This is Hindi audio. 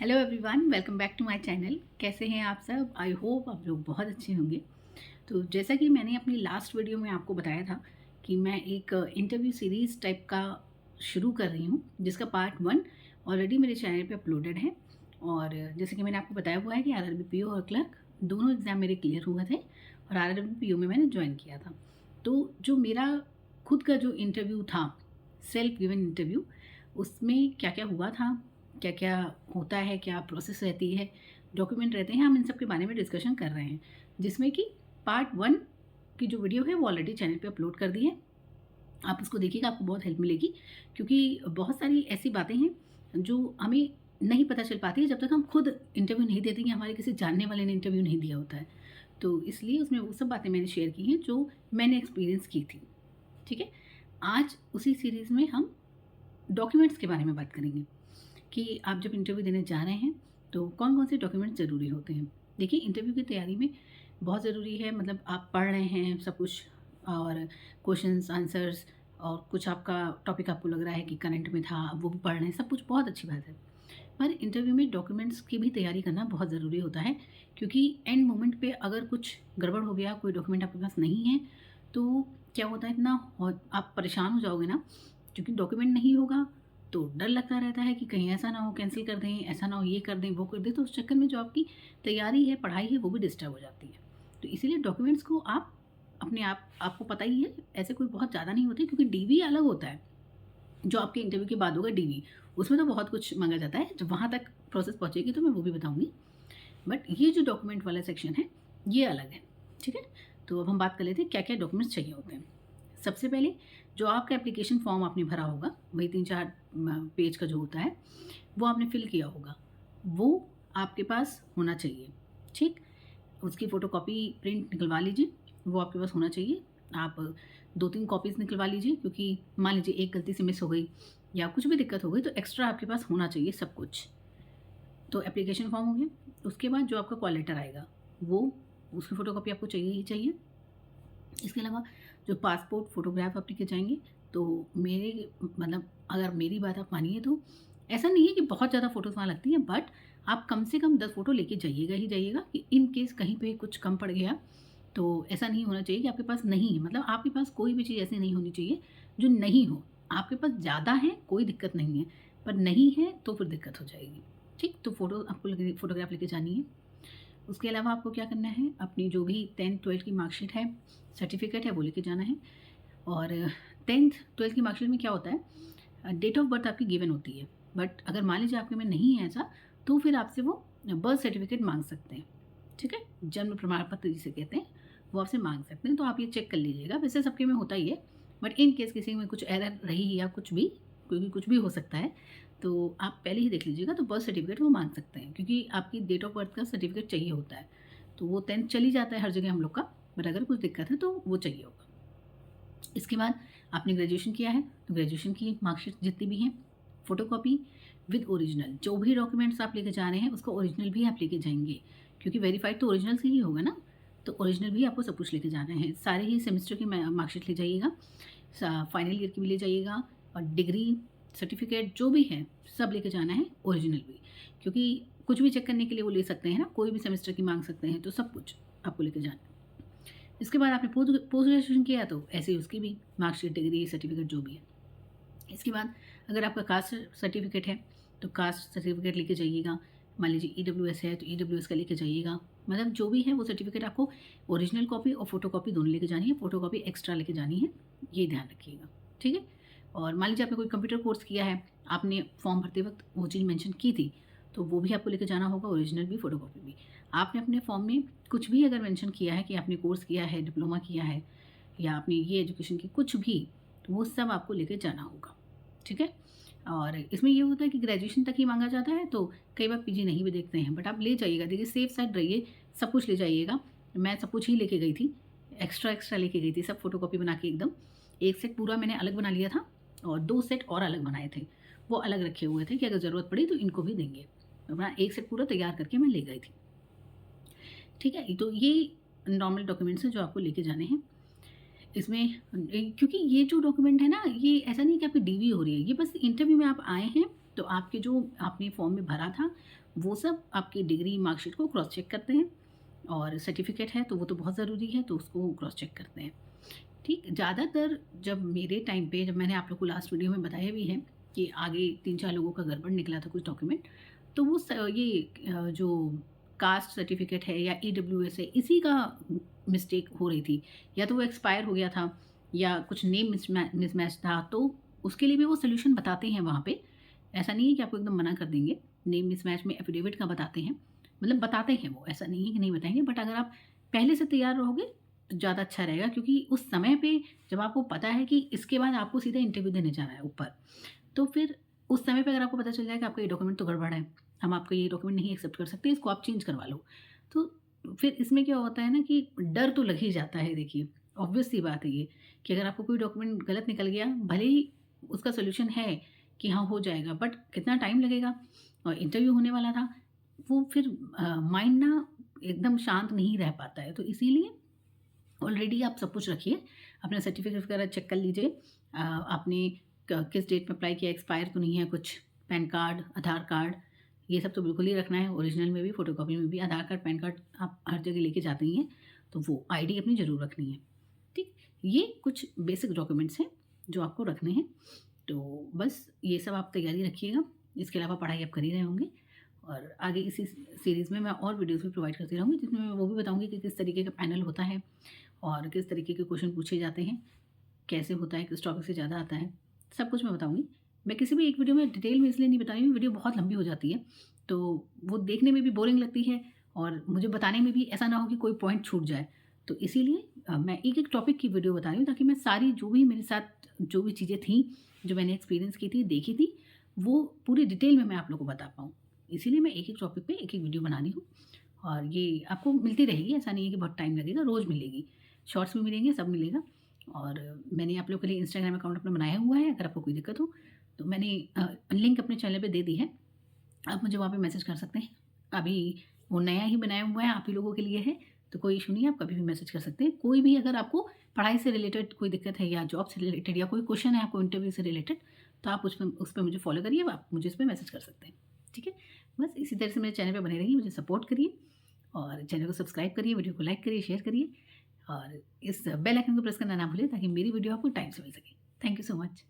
Hello everyone, welcome back to my channel. कैसे हैं आप सब? आई होप आप लोग बहुत अच्छे होंगे। तो जैसा कि मैंने अपनी लास्ट वीडियो में आपको बताया था कि मैं एक इंटरव्यू सीरीज़ टाइप का शुरू कर रही हूँ, जिसका पार्ट 1 ऑलरेडी मेरे चैनल पे अपलोडेड है। और जैसे कि मैंने आपको बताया हुआ है कि आरआरबी पीओ और क्लर्क दोनों एग्ज़ाम मेरे क्लियर हुए थे और आरआरबी पीओ में मैंने ज्वाइन किया था। तो जो मेरा खुद का जो इंटरव्यू था, सेल्फ गिवन इंटरव्यू, उसमें क्या क्या हुआ था, क्या क्या होता है, क्या प्रोसेस रहती है, डॉक्यूमेंट रहते हैं, हम इन सब के बारे में डिस्कशन कर रहे हैं। जिसमें कि पार्ट 1 की जो वीडियो है वो ऑलरेडी चैनल पे अपलोड कर दी है। आप उसको देखिएगा, आपको बहुत हेल्प मिलेगी, क्योंकि बहुत सारी ऐसी बातें हैं जो हमें नहीं पता चल पाती है जब तक हम खुद इंटरव्यू नहीं देते, या हमारे किसी जानने वाले ने इंटरव्यू नहीं दिया होता है। तो इसलिए उसमें वो सब बातें मैंने शेयर की हैं जो मैंने एक्सपीरियंस की थी। ठीक है, आज उसी सीरीज़ में हम डॉक्यूमेंट्स के बारे में बात करेंगे कि आप जब इंटरव्यू देने जा रहे हैं तो कौन कौन से डॉक्यूमेंट्स ज़रूरी होते हैं। देखिए, इंटरव्यू की तैयारी में बहुत ज़रूरी है, मतलब आप पढ़ रहे हैं सब कुछ, और क्वेश्चंस आंसर्स, और कुछ आपका टॉपिक आपको लग रहा है कि करंट में था, वो भी पढ़ रहे हैं, सब कुछ बहुत अच्छी बात है। पर इंटरव्यू में डॉक्यूमेंट्स की भी तैयारी करना बहुत ज़रूरी होता है, क्योंकि एंड मोमेंट पे अगर कुछ गड़बड़ हो गया, कोई डॉक्यूमेंट आपके पास नहीं है, तो क्या होता है, इतना आप परेशान हो जाओगे ना, क्योंकि डॉक्यूमेंट नहीं होगा तो डर लगता रहता है कि कहीं ऐसा ना हो कैंसिल कर दें, ऐसा ना हो ये कर दें, वो कर दें, तो उस चक्कर में जो आपकी तैयारी है, पढ़ाई है, वो भी डिस्टर्ब हो जाती है। तो इसीलिए डॉक्यूमेंट्स को आप अपने आपको पता ही है, ऐसे कोई बहुत ज़्यादा नहीं होते, क्योंकि डीवी अलग होता है जो आपके इंटरव्यू के बाद होगा डीवी। उसमें तो बहुत कुछ मांगा जाता है, जब वहाँ तक प्रोसेस पहुँचेगी तो मैं वो भी बताऊँगी। बट ये जो डॉक्यूमेंट वाला सेक्शन है ये अलग है। ठीक है, तो अब हम बात कर लेते हैं क्या क्या डॉक्यूमेंट्स चाहिए होते हैं। सबसे पहले जो आपका एप्लीकेशन फॉर्म आपने भरा होगा, वही 3-4 पेज का जो होता है, वो आपने फिल किया होगा, वो आपके पास होना चाहिए। ठीक, उसकी फ़ोटोकॉपी प्रिंट निकलवा लीजिए, वो आपके पास होना चाहिए। आप 2-3 कॉपीज़ निकलवा लीजिए, क्योंकि मान लीजिए एक गलती से मिस हो गई या कुछ भी दिक्कत हो गई, तो एक्स्ट्रा आपके पास होना चाहिए सब कुछ। तो एप्लीकेशन फॉर्म हो गया, उसके बाद जो आपका कॉल लेटर आएगा, वो उसकी फ़ोटोकॉपी आपको चाहिए ही चाहिए। इसके अलावा जो पासपोर्ट फ़ोटोग्राफ आप लेके जाएँगे, तो मेरे मतलब अगर मेरी बात आप मानिए तो ऐसा नहीं है कि बहुत ज़्यादा फ़ोटोज़ वहाँ लगती हैं, बट आप कम से कम 10 फ़ोटो लेके जाइएगा ही जाइएगा, कि इन केस कहीं पे कुछ कम पड़ गया, तो ऐसा नहीं होना चाहिए कि आपके पास नहीं है। मतलब आपके पास कोई भी चीज़ ऐसी नहीं होनी चाहिए जो नहीं हो। आपके पास ज़्यादा है, कोई दिक्कत नहीं है, पर नहीं है तो फिर दिक्कत हो जाएगी। ठीक, तो फ़ोटोग्राफ लेके जानी है। उसके अलावा आपको क्या करना है, अपनी जो भी 10th-12th की मार्कशीट है, सर्टिफ़िकेट है, वो लेके जाना है। और 10th-12th की मार्कशीट में क्या होता है, डेट ऑफ बर्थ आपकी गिवन होती है, बट अगर मान लीजिए आपके में नहीं है ऐसा, तो फिर आपसे वो बर्थ सर्टिफ़िकेट माँग सकते हैं। ठीक है? जन्म प्रमाण पत्र जिसे कहते हैं, वो आपसे माँग सकते हैं, तो आप ये चेक कर लीजिएगा। वैसे सबके में होता ही है, बट इन केस किसी में कुछ एरर रही या कुछ भी, क्योंकि कुछ भी हो सकता है, तो आप पहले ही देख लीजिएगा, तो बर्थ सर्टिफ़िकेट वो माँग सकते हैं, क्योंकि आपकी डेट ऑफ बर्थ का सर्टिफ़िकेट चाहिए होता है। तो वो 10th चल ही जाता है हर जगह हम लोग का, बट अगर कुछ दिक्कत है तो वो चाहिए होगा। इसके बाद आपने ग्रेजुएशन किया है, तो ग्रेजुएशन की मार्कशीट जितनी भी हैं, फ़ोटोकॉपी विद ओरिजिनल, जो भी डॉक्यूमेंट्स आप लेके जा रहे हैं उसका ओरिजिनल भी आप लेके जाएँगे, क्योंकि वेरीफाइड तो ओरिजिनल से ही होगा ना, तो ओरिजिनल भी आपको सब कुछ लेके जाना है। सारे ही सेमेस्टर की मार्कशीट ले जाइएगा, फाइनल ईयर की भी ले जाइएगा, और डिग्री सर्टिफिकेट जो भी है सब लेके जाना है, ओरिजिनल भी, क्योंकि कुछ भी चेक करने के लिए वो ले सकते हैं ना, कोई भी सेमेस्टर की माँग सकते हैं, तो सब कुछ आपको लेके जाना है। इसके बाद आपने पोस्ट ग्रेजुएशन किया तो ऐसे ही उसकी भी मार्कशीट, डिग्री, सर्टिफिकेट जो भी है। इसके बाद अगर आपका कास्ट सर्टिफिकेट है, तो कास्ट सर्टिफिकेट लेके जाइएगा। मान लीजिए ईडब्ल्यूएस है, तो ईडब्ल्यूएस का लेके जाइएगा। मतलब जो भी है वो सर्टिफिकेट आपको ओरिजिनल कॉपी और फ़ोटोकॉपी दोनों लेके जानी है, फ़ोटोकॉपी एक्स्ट्रा लेके जानी है, ये ध्यान रखिएगा। ठीक है? और मान लीजिए आपने कोई कंप्यूटर कोर्स किया है, आपने फॉर्म भरते वक़्त वो चीज़ मेंशन की थी, तो वो भी आपको लेके जाना होगा, ओरिजिनल भी, फ़ोटोकॉपी भी। आपने अपने फॉर्म में कुछ भी अगर मेंशन किया है कि आपने कोर्स किया है, डिप्लोमा किया है, या आपने ये एजुकेशन की कुछ भी, तो वो सब आपको लेके जाना होगा। ठीक है? और इसमें ये होता है कि ग्रेजुएशन तक ही माँगा जाता है, तो कई बार पीजी नहीं भी देखते हैं, बट आप ले जाइएगा। देखिए, सेफ साइड रहिए, सब कुछ ले जाइएगा। मैं सब कुछ ही लेके गई थी, एक्स्ट्रा लेके गई थी, सब फ़ोटोकॉपी बना के एकदम। 1 सेट पूरा मैंने अलग बना लिया था, और 2 सेट और अलग बनाए थे। वो अलग रखे हुए थे कि अगर ज़रूरत पड़ी तो इनको भी देंगे। अपना 1 सेट पूरा तैयार करके मैं ले गई थी। ठीक है? तो ये नॉर्मल डॉक्यूमेंट्स हैं जो आपको लेके जाने हैं। इसमें क्योंकि ये जो डॉक्यूमेंट है ना, ये ऐसा नहीं है कि आपकी डीवी हो रही है, ये बस इंटरव्यू में आप आए हैं, तो आपके जो आपने फॉर्म में भरा था, वो सब आपकी डिग्री, मार्कशीट को क्रॉस चेक करते हैं, और सर्टिफ़िकेट है तो वो तो बहुत ज़रूरी है, तो उसको क्रॉस चेक करते हैं। ठीक, ज़्यादातर जब मेरे टाइम पे, जब मैंने आप लोग को लास्ट वीडियो में बताया भी है कि आगे 3-4 लोगों का गड़बड़ निकला था कुछ डॉक्यूमेंट, तो वो जो कास्ट सर्टिफ़िकेट है या ईडब्ल्यूएस है, इसी का मिस्टेक हो रही थी। या तो वो एक्सपायर हो गया था, या कुछ नेम मिसमैच था, तो उसके लिए भी वो सॉल्यूशन बताते हैं वहाँ पे। ऐसा नहीं है कि आपको एकदम मना कर देंगे। नेम मिसमैच में एफ़िडेविट का बताते हैं, मतलब बताते हैं वो, ऐसा नहीं है कि नहीं बताएँगे, बट अगर आप पहले से तैयार रहोगे तो ज़्यादा अच्छा रहेगा, क्योंकि उस समय पे जब आपको पता है कि इसके बाद आपको सीधा इंटरव्यू देने जाना है ऊपर, तो फिर उस समय पे अगर आपको पता चल जाए कि आपका ये डॉक्यूमेंट तो गड़बड़ है, हम आपका ये डॉक्यूमेंट नहीं एक्सेप्ट कर सकते, इसको आप चेंज करवा लो। तो फिर इसमें क्या होता है ना कि डर तो लग ही जाता है। देखिए, ऑब्वियस सी बात है ये, कि अगर आपको कोई डॉक्यूमेंट गलत निकल गया, भले ही उसका सॉल्यूशन है कि हाँ, हो जाएगा, बट कितना टाइम लगेगा, और इंटरव्यू होने वाला था, वो फिर माइंड ना एकदम शांत नहीं रह पाता है। तो इसीलिए ऑलरेडी आप सब कुछ रखिए, अपना सर्टिफिकेट वगैरह चेक कर लीजिए। आपने किस डेट में अप्लाई किया, एक्सपायर तो नहीं है कुछ, पैन कार्ड, आधार कार्ड, ये सब तो बिल्कुल ही रखना है, ओरिजिनल में भी, फोटोकॉपी में भी। आधार कार्ड, पैन कार्ड आप हर जगह लेके जाते ही हैं, तो वो आईडी अपनी ज़रूर रखनी है। ठीक, ये कुछ बेसिक डॉक्यूमेंट्स हैं जो आपको रखने हैं। तो बस ये सब आप तैयारी रखिएगा। इसके अलावा पढ़ाई आप कर ही रहे होंगे, और आगे इसी सीरीज़ में मैं और वीडियोज़ भी प्रोवाइड करती रहूँगी, जिसमें मैं वो भी बताऊँगी कि किस तरीके का पैनल होता है, और किस तरीके के क्वेश्चन पूछे जाते हैं, कैसे होता है, किस टॉपिक से ज़्यादा आता है, सब कुछ मैं बताऊँगी। मैं किसी भी एक वीडियो में डिटेल में इसलिए नहीं बता रही हूँ, वीडियो बहुत लंबी हो जाती है, तो वो देखने में भी बोरिंग लगती है, और मुझे बताने में भी ऐसा ना हो कि कोई पॉइंट छूट जाए। तो इसीलिए मैं एक-एक टॉपिक की वीडियो बता रही हूँ, ताकि मैं सारी जो भी मेरे साथ जो भी चीज़ें थी, जो मैंने एक्सपीरियंस की थी, देखी थी, वो पूरी डिटेल में मैं आप लोगों को बता पाऊँ। इसीलिए मैं एक-एक टॉपिक पे एक-एक वीडियो बना रही हूँ, और ये आपको मिलती रहेगी, ऐसा नहीं है कि बहुत टाइम लगेगा, रोज़ मिलेगी। शॉर्ट्स भी मिलेंगे, सब मिलेगा। और मैंने आप लोगों के लिए इंस्टाग्राम अकाउंट अपना बनाया हुआ है, अगर आपको कोई दिक्कत हो तो मैंने लिंक अपने चैनल पे दे दी है, आप मुझे वहाँ पे मैसेज कर सकते हैं। अभी वो नया ही बनाया हुआ है, आप ही लोगों के लिए है, तो कोई इश्यू नहीं है, आप कभी भी मैसेज कर सकते हैं। कोई भी अगर आपको पढ़ाई से रिलेटेड कोई दिक्कत है, या जॉब से रिलेटेड, या कोई क्वेश्चन है आपको इंटरव्यू से रिलेटेड, तो आप उस पे मुझे फॉलो करिए, आप मुझे उस पे मैसेज कर सकते हैं। ठीक है? बस इसी तरह से मेरे चैनल पे बने रहिए, मुझे सपोर्ट करिए, और चैनल को सब्सक्राइब करिए, वीडियो को लाइक करिए, शेयर करिए, और इस बेल आइकन को प्रेस करना ना भूलिए, ताकि मेरी वीडियो आपको टाइम से मिल सके। Thank you so much.